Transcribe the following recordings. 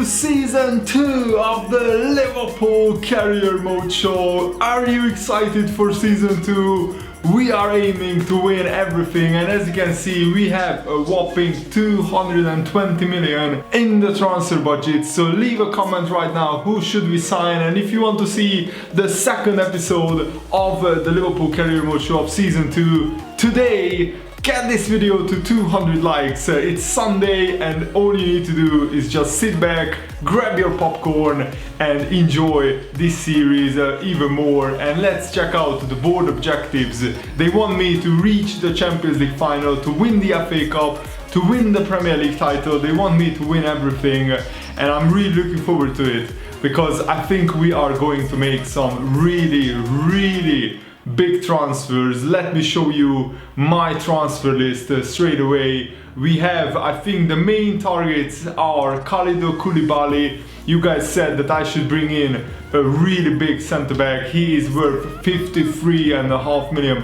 Season 2 of the Liverpool Career Mode Show. Are you excited for Season 2? We are aiming to win everything, and as you can see we have a whopping 220 million in the transfer budget. So leave a comment right now, who should we sign? And if you want to see the second episode of the Liverpool Career Mode Show of Season 2 today, get this video to 200 likes. It's Sunday and all you need to do is just sit back, grab your popcorn and enjoy this series even more. And let's check out the board objectives. They want me to reach the Champions League final, to win the FA Cup, to win the Premier League title. They want me to win everything, and I'm really looking forward to it because I think we are going to make some really big transfers. Let me show you my transfer list straight away. We have, I think the main targets are Kalidou Koulibaly. You guys said that I should bring in a really big centre back. He is worth £53.5 million.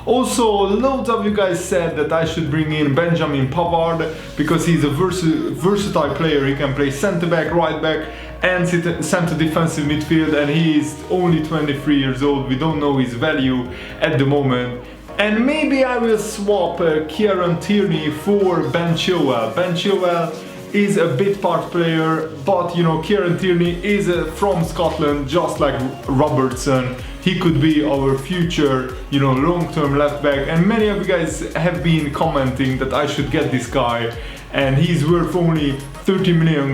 Also, loads of you guys said that I should bring in Benjamin Pavard because he's a versatile player. He can play centre back, right back and centre defensive midfield, and he is only 23 years old. We don't know his value at the moment. And maybe I will swap Kieran Tierney for Ben Chilwell. Ben Chilwell is a bit part player, but you know, Kieran Tierney is from Scotland, just like Robertson. He could be our future, you know, long-term left back. And many of you guys have been commenting that I should get this guy, and he's worth only £30 million.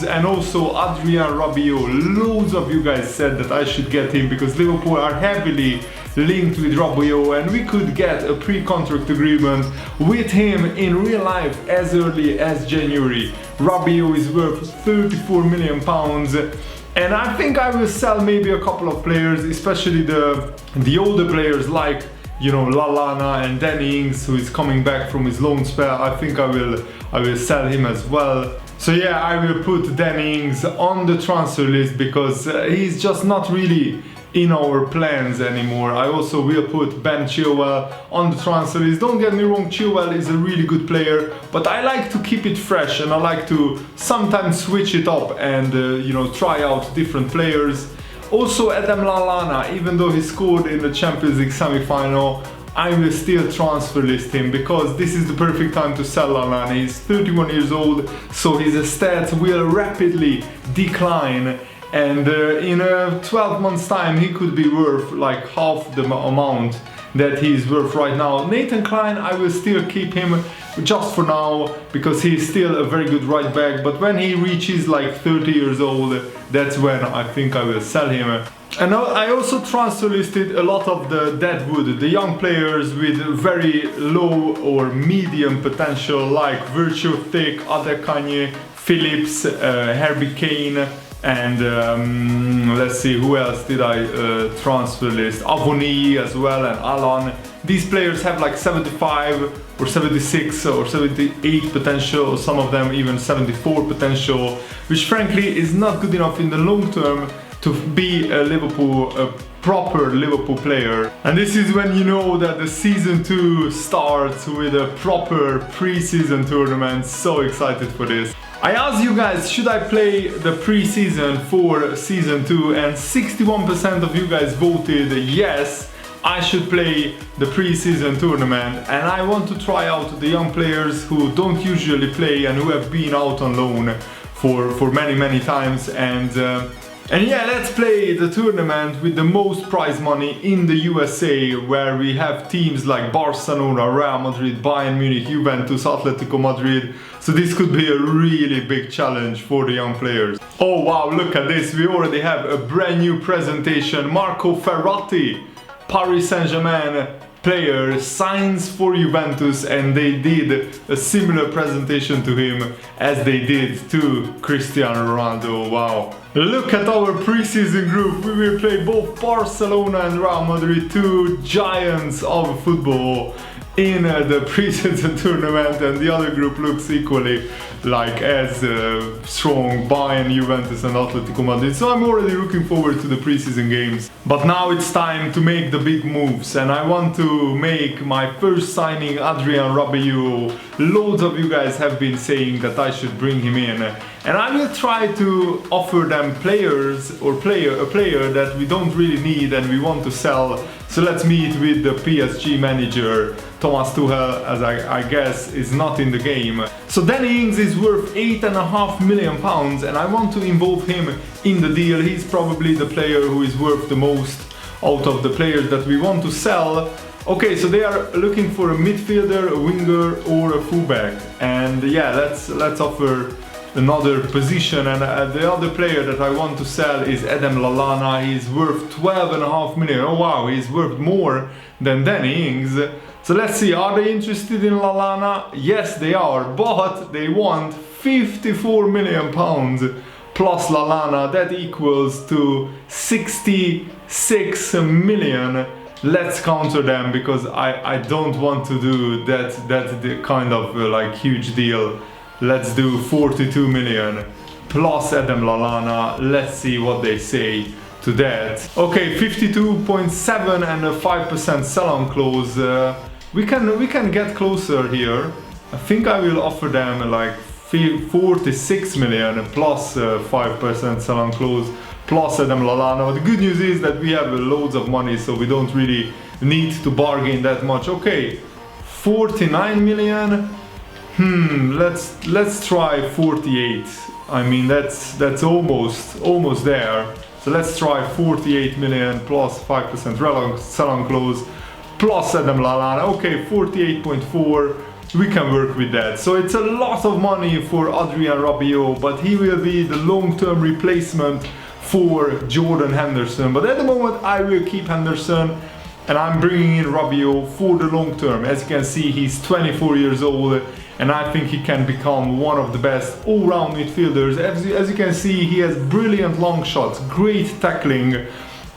And also Adrien Rabiot. Loads of you guys said that I should get him because Liverpool are heavily linked with Rabiot, and we could get a pre-contract agreement with him in real life as early as January. Rabiot is worth £34 million. And I think I will sell maybe a couple of players, especially the older players like, you know, Lallana and Danny Ings, who is coming back from his loan spell. I think I will sell him as well. So yeah, I will put Danny Ings on the transfer list because he's just not really in our plans anymore. I also will put Ben Chilwell on the transfer list. Don't get me wrong, Chilwell is a really good player, but I like to keep it fresh and I like to sometimes switch it up and you know, try out different players. Also Adam Lallana, even though he scored in the Champions League semi-final, I will still transfer list him because this is the perfect time to sell Lallana. He's 31 years old, so his stats will rapidly decline. And in 12 months time he could be worth like half the amount that he's worth right now. Nathan Clyne, I will still keep him just for now because he's still a very good right back, but when he reaches like 30 years old, that's when I think I will sell him. And I also transfer listed a lot of the deadwood, the young players with very low or medium potential like Virtue Thick, Adekanye, Phillips, Harry Kane, and let's see, who else did I transfer list? Avoni as well, and Alan. These players have like 75 or 76 or 78 potential, some of them even 74 potential, which frankly is not good enough in the long term to be a proper Liverpool player. And this is when you know that the Season 2 starts with a proper pre-season tournament. So excited for this. I asked you guys, should I play the pre-season for Season 2, and 61% of you guys voted yes, I should play the pre-season tournament. And I want to try out the young players who don't usually play and who have been out on loan for many times. And yeah, let's play the tournament with the most prize money in the USA, where we have teams like Barcelona, Real Madrid, Bayern Munich, Juventus, Atletico Madrid. So this could be a really big challenge for the young players. Oh wow, look at this, we already have a brand new presentation. Marco Verratti, Paris Saint-Germain player, signs for Juventus, and they did a similar presentation to him as they did to Cristiano Ronaldo. Wow. Look at our preseason group. We will play both Barcelona and Real Madrid, two giants of football, in the preseason tournament, and the other group looks equally like as strong: Bayern, Juventus and Atletico Madrid. So I'm already looking forward to the preseason games. But now it's time to make the big moves, and I want to make my first signing, Adrien Rabiot. Loads of you guys have been saying that I should bring him in, And I will try to offer them players or a player that we don't really need and we want to sell. So let's meet with the PSG manager, Thomas Tuchel, as I guess is not in the game. So Danny Ings is worth £8.5 million and I want to involve him in the deal. He's probably the player who is worth the most out of the players that we want to sell. Okay, so they are looking for a midfielder, a winger or a fullback. And yeah, let's offer another position. And the other player that I want to sell is Adam Lallana. He's worth £12.5 million. Oh wow, he's worth more than Danny Ings. So let's see, are they interested in Lallana? Yes, they are, but they want £54 million plus Lallana. That equals to 66 million. Let's counter them because I don't want to do that the kind of like huge deal. Let's do 42 million plus Adam Lallana. Let's see what they say to that. Okay, 52.7 and a 5% sell-on clause. We can get closer here. I think I will offer them like 46 million plus 5% sell-on clause plus Adam Lallana. The good news is that we have loads of money, so we don't really need to bargain that much. Okay, 49 million. Let's try 48. I mean that's almost there. So let's try 48 million plus 5% sell-on clause plus Adam Lallana. Okay, 48.4. We can work with that. So it's a lot of money for Adrien Rabiot, but he will be the long-term replacement for Jordan Henderson. But at the moment I will keep Henderson and I'm bringing in Rabiot for the long term. As you can see, he's 24 years old and I think he can become one of the best all-round midfielders. As you can see, he has brilliant long shots, great tackling,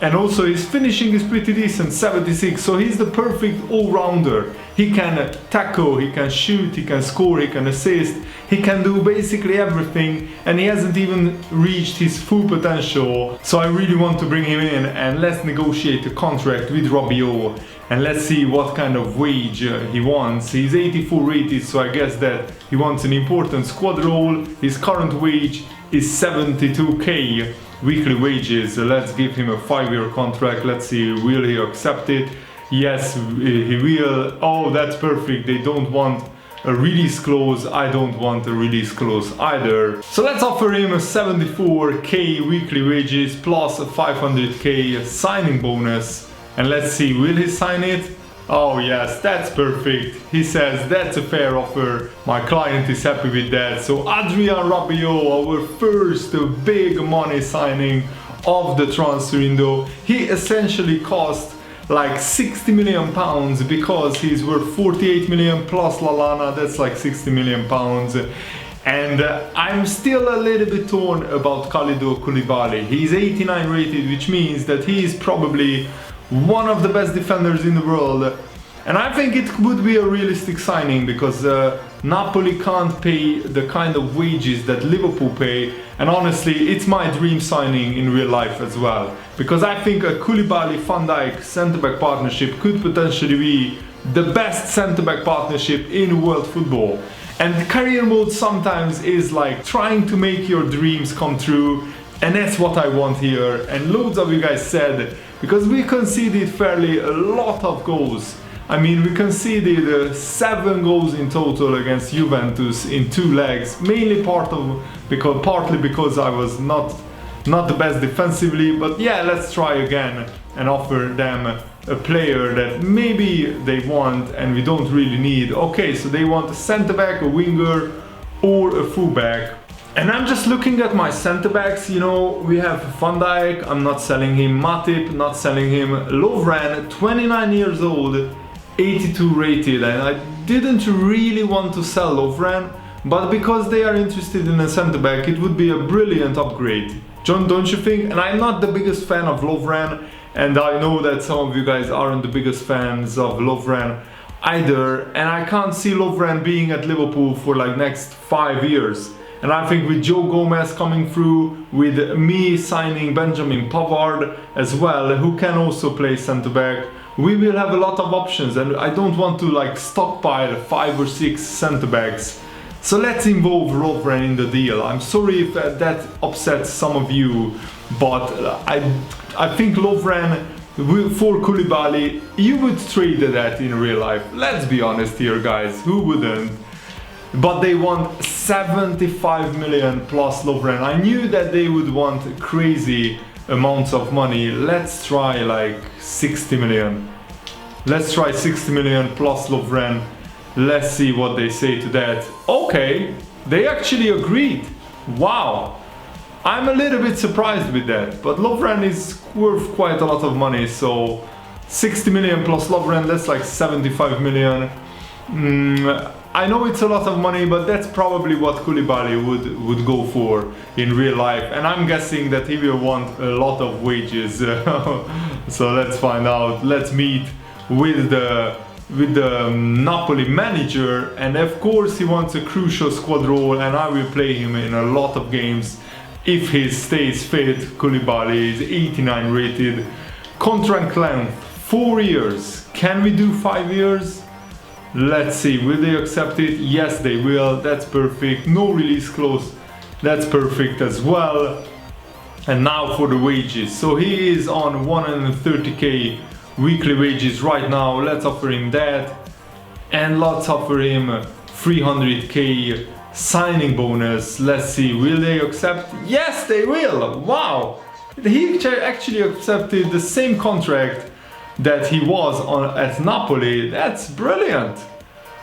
and also his finishing is pretty decent, 76. So he's the perfect all-rounder. He can tackle, he can shoot, he can score, he can assist, he can do basically everything, and he hasn't even reached his full potential. So I really want to bring him in and let's negotiate a contract with Rabiot and let's see what kind of wage he wants. He's 84 rated, so I guess that he wants an important squad role. His current wage is 72k weekly wages. Let's give him a 5-year contract. Let's see, will he accept it? Yes, he will. Oh, that's perfect. They don't want a release clause. I don't want a release clause either. So let's offer him a 74k weekly wages plus a 500k signing bonus. And let's see, will he sign it? Oh yes, that's perfect. He says that's a fair offer. My client is happy with that. So Adrien Rabiot, our first big money signing of the transfer window. He essentially cost like 60 million pounds because he's worth 48 million plus Lallana. That's like 60 million pounds. And I'm still a little bit torn about Kalidou Koulibaly. He's 89 rated, which means that he is probably one of the best defenders in the world. And I think it would be a realistic signing because Napoli can't pay the kind of wages that Liverpool pay. And honestly, it's my dream signing in real life as well. Because I think a Koulibaly-Van Dijk centre-back partnership could potentially be the best centre-back partnership in world football. And career mode sometimes is like trying to make your dreams come true. And that's what I want here. And loads of you guys said, because we conceded fairly a lot of goals. I mean, we conceded 7 goals in total against Juventus in 2 legs, mainly partly because I was not the best defensively. But yeah, let's try again and offer them a player that maybe they want and we don't really need. Okay, so they want a centre-back, a winger or a full-back. And I'm just looking at my centre-backs, you know, we have Van Dijk, I'm not selling him, Matip, not selling him, Lovren, 29 years old, 82 rated, and I didn't really want to sell Lovren, but because they are interested in a centre-back, it would be a brilliant upgrade. John, don't you think? And I'm not the biggest fan of Lovren, and I know that some of you guys aren't the biggest fans of Lovren either, and I can't see Lovren being at Liverpool for like next 5 years. And I think with Joe Gomez coming through, with me signing Benjamin Pavard as well, who can also play centre-back, we will have a lot of options, and I don't want to like stockpile 5 or 6 centre-backs. So let's involve Lovren in the deal. I'm sorry if that upsets some of you, but I think Lovren for Koulibaly, you would trade that in real life. Let's be honest here, guys, who wouldn't? But they want 75 million plus Lovren. I knew that they would want crazy amounts of money. Let's try like 60 million. Let's try 60 million plus Lovren. Let's see what they say to that. Okay, they actually agreed. Wow. I'm a little bit surprised with that, but Lovren is worth quite a lot of money, so 60 million plus Lovren, that's like 75 million. I know it's a lot of money, but that's probably what Koulibaly would go for in real life, and I'm guessing that he will want a lot of wages. So let's find out. Let's meet with the Napoli manager, and of course he wants a crucial squad role, and I will play him in a lot of games if he stays fit. Koulibaly is 89 rated. Contract length 4 years. Can we do 5 years? Let's see, will they accept it? Yes, they will. That's perfect. No release clause. That's perfect as well. And now for the wages. So he is on 130k weekly wages right now. Let's offer him that, and let's offer him 300k signing bonus. Let's see, will they accept? Yes, they will. Wow, he actually accepted the same contract that he was on at Napoli. That's brilliant.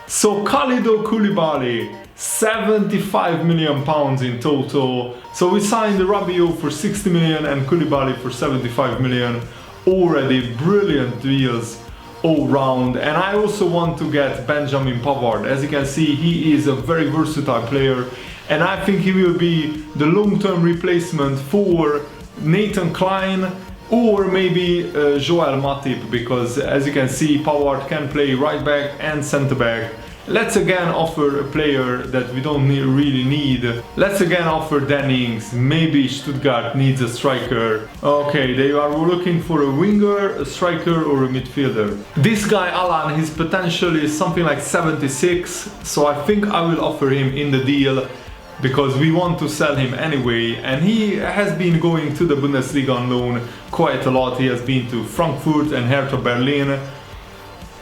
So Kalidou Koulibaly, 75 million pounds in total. So we signed Rabiot for 60 million and Koulibaly for 75 million. Already brilliant deals all round. And I also want to get Benjamin Pavard. As you can see, he is a very versatile player, and I think he will be the long-term replacement for Nathan Klein or maybe Joel Matip, because as you can see, Pavard can play right back and centre back. Let's again offer a player that we don't really need. Let's again offer Dennings. Maybe Stuttgart needs a striker. Okay, they are looking for a winger, a striker or a midfielder. This guy Alan, his potential is something like 76, so I think I will offer him in the deal, because we want to sell him anyway, and he has been going to the Bundesliga on loan quite a lot. He has been to Frankfurt and Hertha Berlin.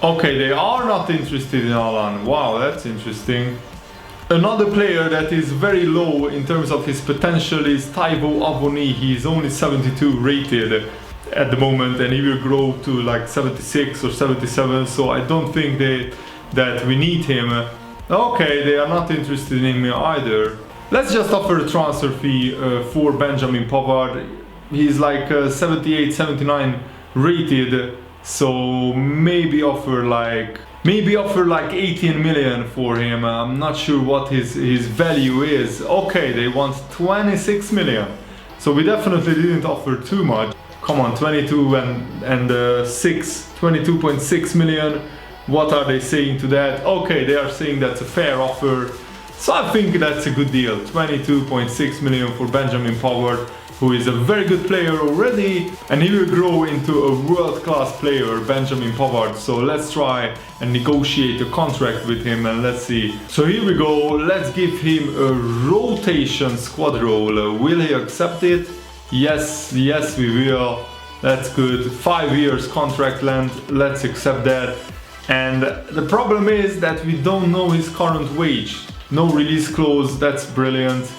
Okay, they are not interested in Alan. Wow, that's interesting. Another player that is very low in terms of his potential is Taiwo Avoni. He is only 72 rated at the moment, and he will grow to like 76 or 77, so I don't think that we need him. Okay, they are not interested in him either. Let's just offer a transfer fee for Benjamin Pavard. He's like 78, 79 rated, so maybe offer like 18 million for him. I'm not sure what his value is. Okay, they want 26 million, so we definitely didn't offer too much. Come on, 22 and 6, 22.6 million. What are they saying to that? Okay, they are saying that's a fair offer. So I think that's a good deal. 22.6 million for Benjamin Pavard, who is a very good player already, and he will grow into a world-class player, Benjamin Pavard. So let's try and negotiate a contract with him, and let's see. So here we go. Let's give him a rotation squad role. Will he accept it? Yes, yes we will. That's good. 5 years contract length. Let's accept that. And the problem is that we don't know his current wage. No release clause, that's brilliant.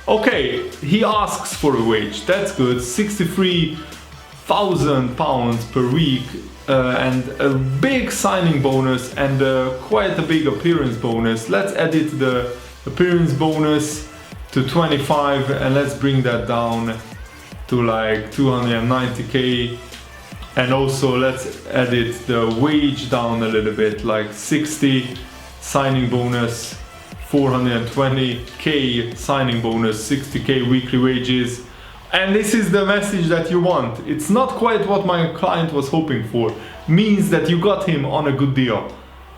Okay, he asks for a wage, that's good. 63,000 pounds per week, and a big signing bonus and quite a big appearance bonus. Let's edit the appearance bonus to 25, and let's bring that down to like 290k. And also let's edit the wage down a little bit, like 60 signing bonus, 420k signing bonus, 60k weekly wages. And this is the message that you want. It's not quite what my client was hoping for. Means that you got him on a good deal.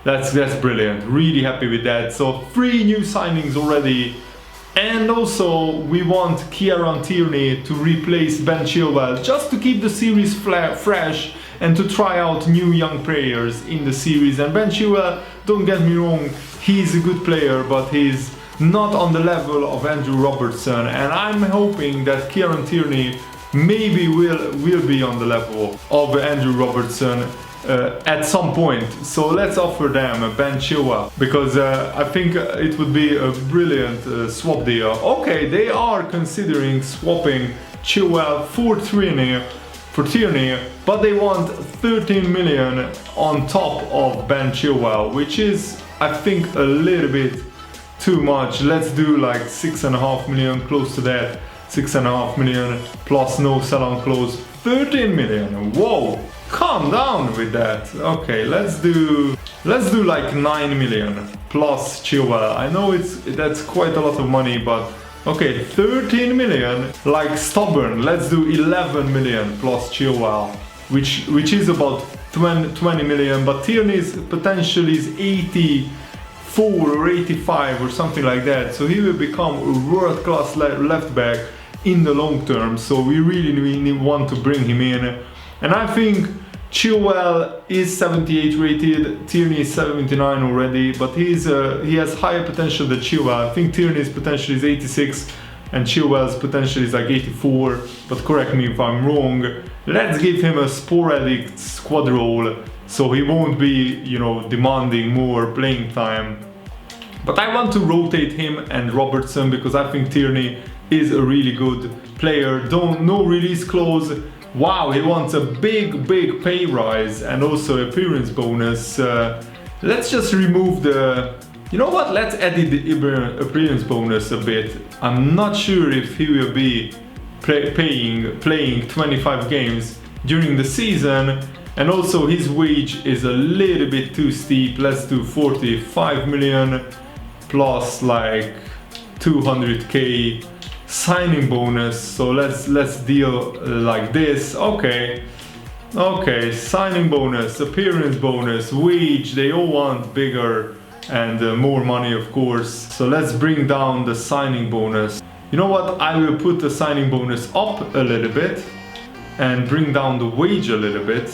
That's brilliant. Really happy with that. So 3 new signings already. And also we want Kieran Tierney to replace Ben Chilwell, just to keep the series fresh and to try out new young players in the series. And Ben Chilwell, don't get me wrong, he's a good player, but he's not on the level of Andrew Robertson, and I'm hoping that Kieran Tierney maybe will be on the level of Andrew Robertson at some point. So let's offer them a Ben Chilwell, because I think it would be a brilliant swap deal. Okay, they are considering swapping Chilwell for Tierney, but they want 13 million on top of Ben Chilwell, which is, I think, a little bit too much. Let's do like 6.5 million, close to that. 6.5 million plus no sell-on clause. 13 million. Whoa, calm down with that. Okay, let's do like 9 million plus Chilwell. I know that's quite a lot of money, but okay, 13 million, like stubborn. Let's do 11 million plus Chilwell, which is about 20 million, but Tierney's potential is 84 or 85 or something like that, so he will become a world-class left back in the long term. So we really want to bring him in, and I think Chilwell is 78 rated, Tierney is 79 already, but he has higher potential than Chilwell. I think Tierney's potential is 86 and Chilwell's potential is like 84, but correct me if I'm wrong. Let's give him a sporadic squad role, so he won't be, you know, demanding more playing time. But I want to rotate him and Robertson, because I think Tierney is a really good player. No release clause. Wow, he wants a big pay rise and also appearance bonus. Let's just remove the... You know what? Let's edit the appearance bonus a bit. I'm not sure if he will be playing 25 games during the season, and also his wage is a little bit too steep. Let's do 45 million plus like 200k signing bonus. So let's deal like this. Okay, signing bonus, appearance bonus, wage, they all want bigger and more money, of course. So let's bring down the signing bonus. You know what, I will put the signing bonus up a little bit and bring down the wage a little bit.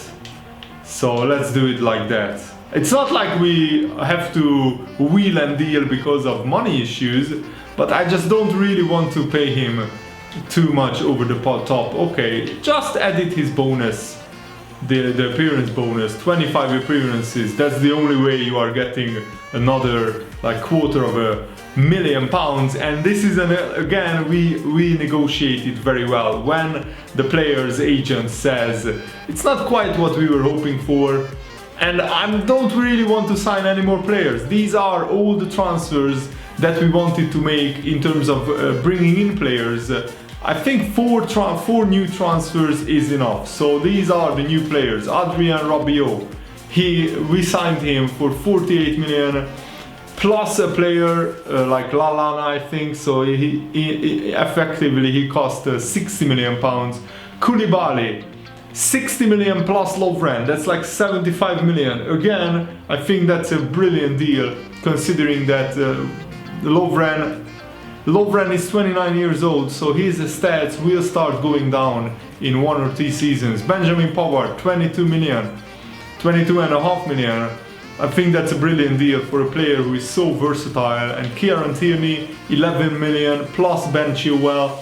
So let's do it like that. It's not like we have to wheel and deal because of money issues, but I just don't really want to pay him too much over the top. Okay, just edit his bonus, the appearance bonus, 25 appearances. That's the only way you are getting another like £250,000. And this is again, we negotiated very well. When the player's agent says it's not quite what we were hoping for, and I don't really want to sign any more players. These are all the transfers that we wanted to make in terms of bringing in players. I think four new transfers is enough. So these are the new players. Adrien Rabiot, we signed him for 48 million plus a player like Lallana, I think. So he effectively he cost 60 million pounds. Koulibaly, 60 million plus Lovren, that's like 75 million. Again, I think that's a brilliant deal, considering that Lovren is 29 years old, so his stats will start going down in 1 or 2 seasons. Benjamin Pavard, 22.5 million. I think that's a brilliant deal for a player who is so versatile. And Kieran Tierney, 11 million plus Ben Chilwell.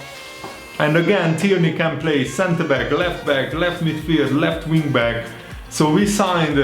And again, Tierney can play centre back, left midfield, left wing back. So we signed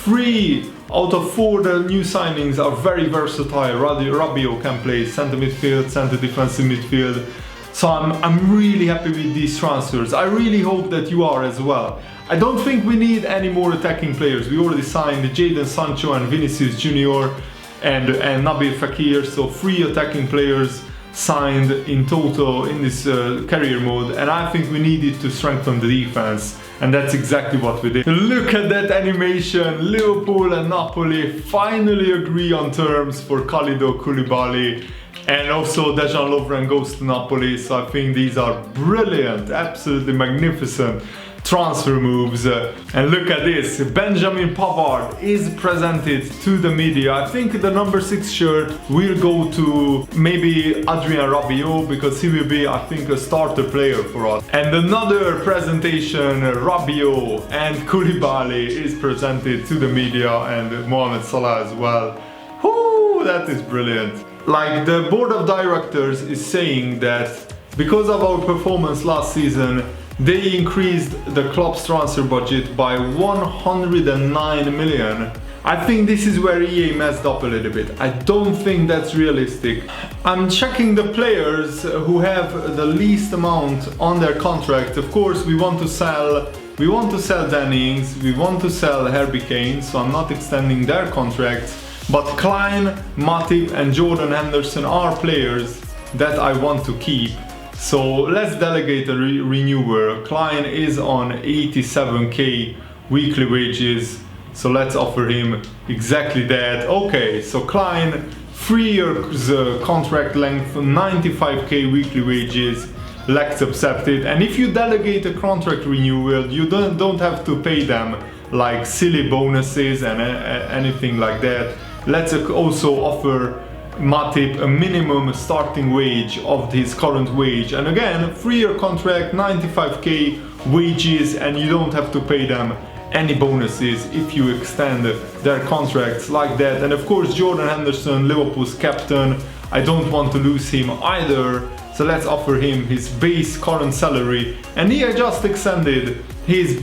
3 out of 4 the new signings are very versatile. Rabiot can play centre midfield, centre defensive midfield. So I'm really happy with these transfers. I really hope that you are as well. I don't think we need any more attacking players. We already signed Jadon Sancho and Vinicius Junior and Nabil Fekir. So 3 attacking players signed in total in this career mode, and I think we needed to strengthen the defense, and that's exactly what we did. Look at that animation. Liverpool and Napoli finally agree on terms for Kalidou Koulibaly, and also Dejan Lovren goes to Napoli. So I think these are brilliant, absolutely magnificent transfer moves. And look at this, Benjamin Pavard is presented to the media. I think the number 6 shirt will go to maybe Adrien Rabiot, because he will be, I think, a starter player for us. And another presentation, Rabiot and Koulibaly is presented to the media, and Mohamed Salah as well. Whoo, that is brilliant. Like, the board of directors is saying that because of our performance last season, they increased the Klopp's transfer budget by 109 million. I think this is where EA messed up a little bit. I don't think that's realistic. I'm checking the players who have the least amount on their contract. Of course, we want to sell Danny Ings, we want to sell Harry Kane, so I'm not extending their contracts. But Klein, Matip and Jordan Henderson are players that I want to keep. So let's delegate a renewer. Klein is on 87k weekly wages, so let's offer him exactly that. Okay, so Klein, 3 years contract length, 95k weekly wages, let's accept it. And if you delegate a contract renewal, you don't have to pay them like silly bonuses and anything like that. Let's also offer Matip a minimum starting wage of his current wage, and again, 3-year contract, 95k wages, and you don't have to pay them any bonuses if you extend their contracts like that. And of course, Jordan Henderson, Liverpool's captain, I don't want to lose him either, so let's offer him his base current salary. And he just extended his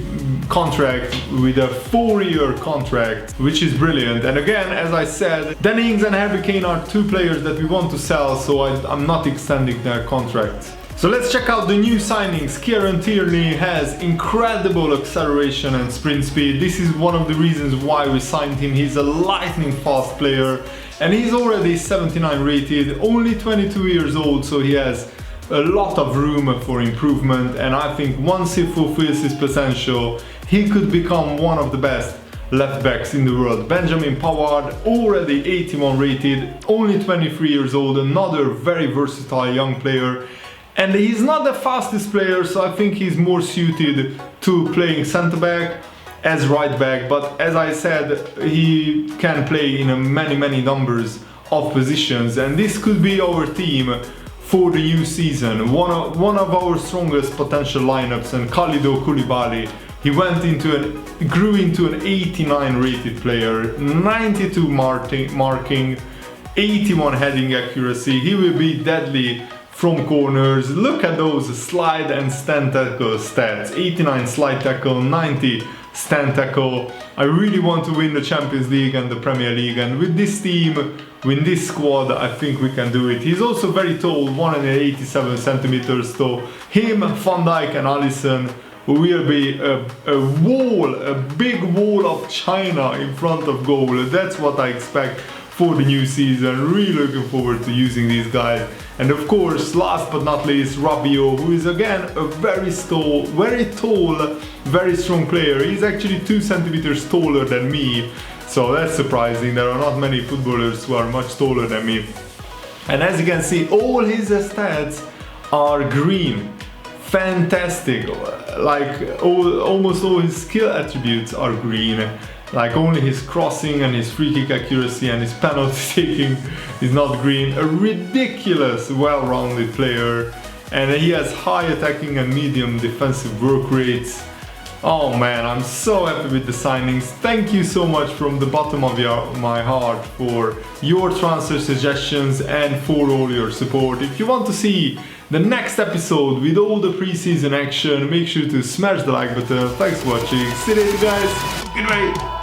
contract with a 4-year contract, which is brilliant. And again, as I said, Danny Ings and Harry Kane are 2 players that we want to sell, so I'm not extending their contracts. So let's check out the new signings. Kieran Tierney has incredible acceleration and sprint speed. This is one of the reasons why we signed him. He's a lightning fast player, and he's already 79 rated, only 22 years old, so he has a lot of room for improvement. And I think once he fulfills his potential, he could become one of the best left backs in the world. Benjamin Pavard, already 81 rated, only 23 years old, another very versatile young player. And he's not the fastest player, so I think he's more suited to playing centre back as right back. But as I said, he can play in many numbers of positions, and this could be our team for the new season. One of our strongest potential lineups. And Kalidou Koulibaly, he grew into an 89 rated player, 92 marking, 81 heading accuracy. He will be deadly from corners. Look at those slide and stand tackle stats. 89 slide tackle, 90 stand tackle. I really want to win the Champions League and the Premier League, and with this team, with this squad, I think we can do it. He's also very tall, 187 centimeters, so him, Van Dijk and Alisson will be a big wall of China in front of goal. That's what I expect for the new season. Really looking forward to using these guys. And of course, last but not least, Rabiot, who is again a very tall, very strong player. He's actually 2 centimeters taller than me, so that's surprising. There are not many footballers who are much taller than me. And as you can see, all his stats are green. Fantastic. Like almost all his skill attributes are green. Like only his crossing and his free kick accuracy and his penalty taking is not green. A ridiculous well-rounded player, and he has high attacking and medium defensive work rates. Oh man, I'm so happy with the signings. Thank you so much from the bottom of my heart for your transfer suggestions and for all your support. If you want to see the next episode with all the preseason action, make sure to smash the like button. Thanks for watching. See you later guys. Goodbye.